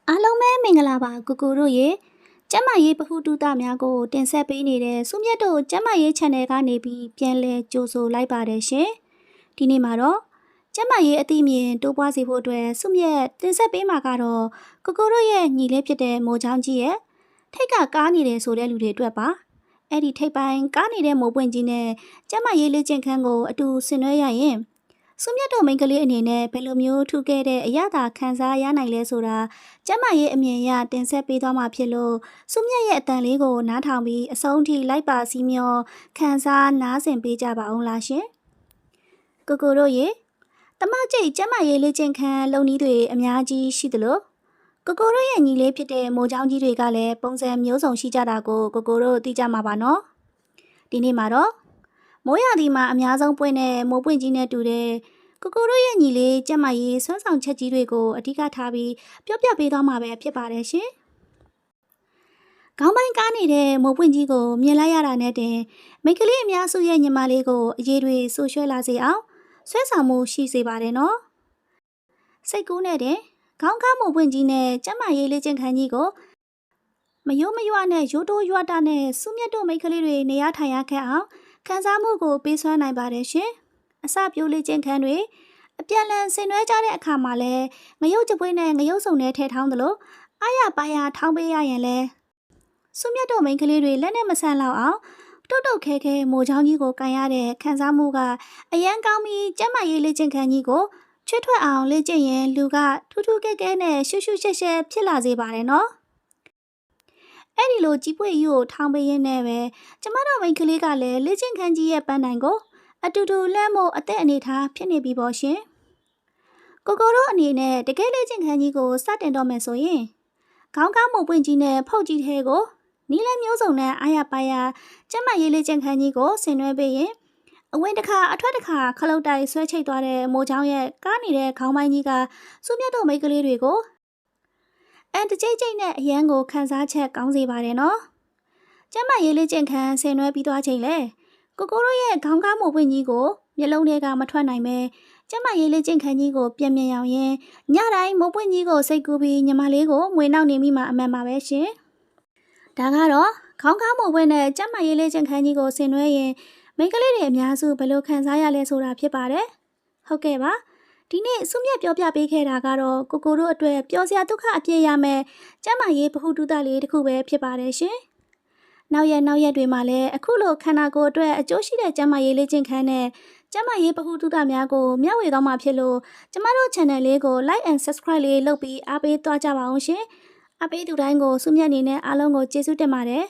အားလုံးပဲမင်္ဂလာပါကိုကိုတို့ရေကျမရေးပဟုတုတများကိုတင်ဆက်ပေးနေတဲ့စုမြတ်တို့ကျမရေး channel ကနေပြီးပြန်လဲကြိုဆိုလိုက်ပါတယ်ရှင်ဒီနေ့မှာတော့ကျမရေးအသိမြင်တိုးပွားစေဖို့အတွက်စုမြတ်တင်ဆက်ပေးမှာကတော့ကိုကိုတို့ရဲ့ညီလေးဖြစ်တဲ့မိုးချောင်းကြီးရဲ့ထိတ်ကကားနေတယ်ဆိုတဲ့လူတွေအတွက်ပါအဲ့ဒီထိတ်ပိုင်းကားနေတဲ့မိုးပွင့်ကြီးနဲ့ကျမရေးလေ့ကျင့်ခန်းကိုအတူဆင်နွှဲရရင်စုမြတ်တို့မိန်းကလေးအနေနဲ့ဘယ်လိုမျိုးထူခဲ့တဲ့အရာသာခံစားရနိုင်လဲဆိုတာကျမရဲ့အမြင်အရတင်ဆက်ပေးသွားမှာဖြစ်လို့စုမြတ်ရဲ့အတန်လေးကိုနားထောင်ပြီးအဆုံးထိလိုက်ပါစီမျောခံစားနားဆင်ပေးကြပါအောင်လားရှင်ကိုကိုတို့ရေတမကျိတ်ကျမရဲ့လေ့ကျင့်ခန်းလုံနည်းတွေအများကြီးရှိသလိုကိုကိုတို့ရဲ့ညီလေးဖြစ်တဲ့မိုးချောင်းကြီးတွေကလည်းပုံစံမျိုးစုံရှိကြတာကိုကိုကိုတို့သိကြမှာပါနော်ဒီနေ့မှာတော့မိုးရာသီမှာအများဆုံးပွင့်တဲ့မိုးပွင့်ကြီးနဲ့တူတဲ့ကိုကိုတို့ရဲ့ညီလေးကျမရေးဆွမ်းဆောင်ချက်ကြီးတွေကိုအဓိကထားပြီးပြောပြပေးသွားမှာပဲဖြစ်ပါတယ်ရှင်။ခေါင်းပိုင်းကားနေတဲ့မိုးပွင့်ကြီးကိုမြင်လိုက်ရတာနဲ့တင်မိန်းကလေးအများစုရဲ့ညီမလေးကိုအရေးတွေဆူရွှဲလာစေအောင်ဆွဲဆောင်မှုရှိစေပါတယ်နော်။စိတ်ကူးနဲ့တင်ခေါင်းကားမိုးပွင့်ကြီးနဲ့ကျမရေးလေးကျင်ခန်းကြီးကိုမယိုးမရွနဲ့ရိုးတိုးရွတာနဲ့စုမြတ်တို့မိန်းကလေးတွေနေရထိုင်ရခဲ့အောင်ခံစားမှုကိုပေးစွမ်းနိုင်ပါတယ်ရှင်။အစပြိုးလေးကျင်ခန်းတွေအပြန်လန်ဆင်နွှဲကြတဲ့အခါမှာလဲငရုတ်ကြပွေးနဲ့ငရုတ်စုံနဲ့ထဲထောင်းသလိုအားရပါရထောင်းပေးရရင်လဲစုမြတ်တို့မိန်းကလေးတွေလက်နဲ့မဆန်လောက်အောင်တုတ်တုတ်ခဲခဲမိုးချောင်းကြီးကိုကန်ရတဲ့ခံစားမှုကအရန်ကောင်းပြီးကျမရေးလေးကျင်ခန်းကြီးကိုချွတ်ထွက်အောင်လေ့ကျင့်ရင်လူကထူးထူးကဲကဲနဲ့ရှူးရှူးရှက်ရှက်ဖြစ်လာစေပါတယ်နော်အဲ့ဒီလိုကြီးပွေကြီးကိုထောင်းပေးရင်းနဲ့ပဲကျမတို့မိန်းကလေးကလည်းလေ့ကျင့်ခန်းကြီးရဲ့ပန်းတိုင်ကိုအတူတူလှမ်းဖို့အသက်အနေထားဖြစ်နေပြီပေါ့ရှင်ကိုကိုတို့အနေနဲ့တကယ်လေ့ကျင့်ခန်းကြီးကိုစတင်တော့မယ်ဆိုရင်ခေါင်းကားမုံပွင့်ကြီးနဲ့ဖုတ်ကြီးထဲကိုနီးလဲမျိုးစုံနဲ့အားရပါရကျမရေးလေ့ကျင့်ခန်းကြီးကိုဆင်နွှဲပေးရင်အဝင်တစ်ခါအထွက်တစ်ခါခလုတ်တိုက်ဆွဲချိတ်သွားတဲ့မိုးချောင်းရဲ့ကားနေတဲ့ခေါင်းပိုင်းကြီးကစုမြတ်တို့မိန်းကလေးတွေကိုတကြိတ်ကြိတ်နဲ့အရန်ကိုခန်းစားချက်ကောင်းစေပါတယ်နော်ကျမရေးလေးကျင့်ခန်းဆင်နွှဲပြီးသွားချိန်လေကိုကိုတို့ရဲ့ခေါင်းကားမိုးပွင့်ကြီးကိုမျက်လုံးထဲကမထွက်နိုင်ပဲကျမရေးလေးကျင့်ခန်းကြီးကိုပြန်မြင်အောင်ရင်ညတိုင်းမိုးပွင့်ကြီးကိုစိတ်ကူးပြီးညီမလေးကိုမွေနောက်နေမိမှာအမှန်ပါပဲရှင်ဒါကတော့ခေါင်းကားမိုးပွင့်နဲ့ကျမရေးလေးကျင့်ခန်းကြီးကိုဆင်နွှဲရင်မိန်းကလေးတွေအများစုဘယ်လိုခံစားရလဲဆိုတာဖြစ်ပါတယ်ဟုတ်ကဲ့ပါဒီနေ့စုမြတ်ပြောပြပေးခဲ့တာကတော့ကိုကိုတို့အတွက်ပျော်စရာဒုက္ခအပြည့်ရမယ်ကျမရေးဗဟုသုတလေးတစ်ခုပဲဖြစ်ပါတယ်ရှင်နောက်ရက်တွေမှာလည်းအခုလိုခန္ဓာကိုယ်အတွက်အကျိုးရှိတဲ့ကျမရေးလေ့ကျင့်ခန်းနဲ့ကျမရေးဗဟုသုတများကိုမျှဝေသွားမှာဖြစ်လို့ကျမတို့ channel လေးကို like and subscribe လေးလုပ်ပြီးအားပေးသွားကြပါအောင်ရှင်အားပေးသူတိုင်းကိုစုမြတ်အနေနဲ့အားလုံးကိုကျေးဇူးတင်ပါတယ်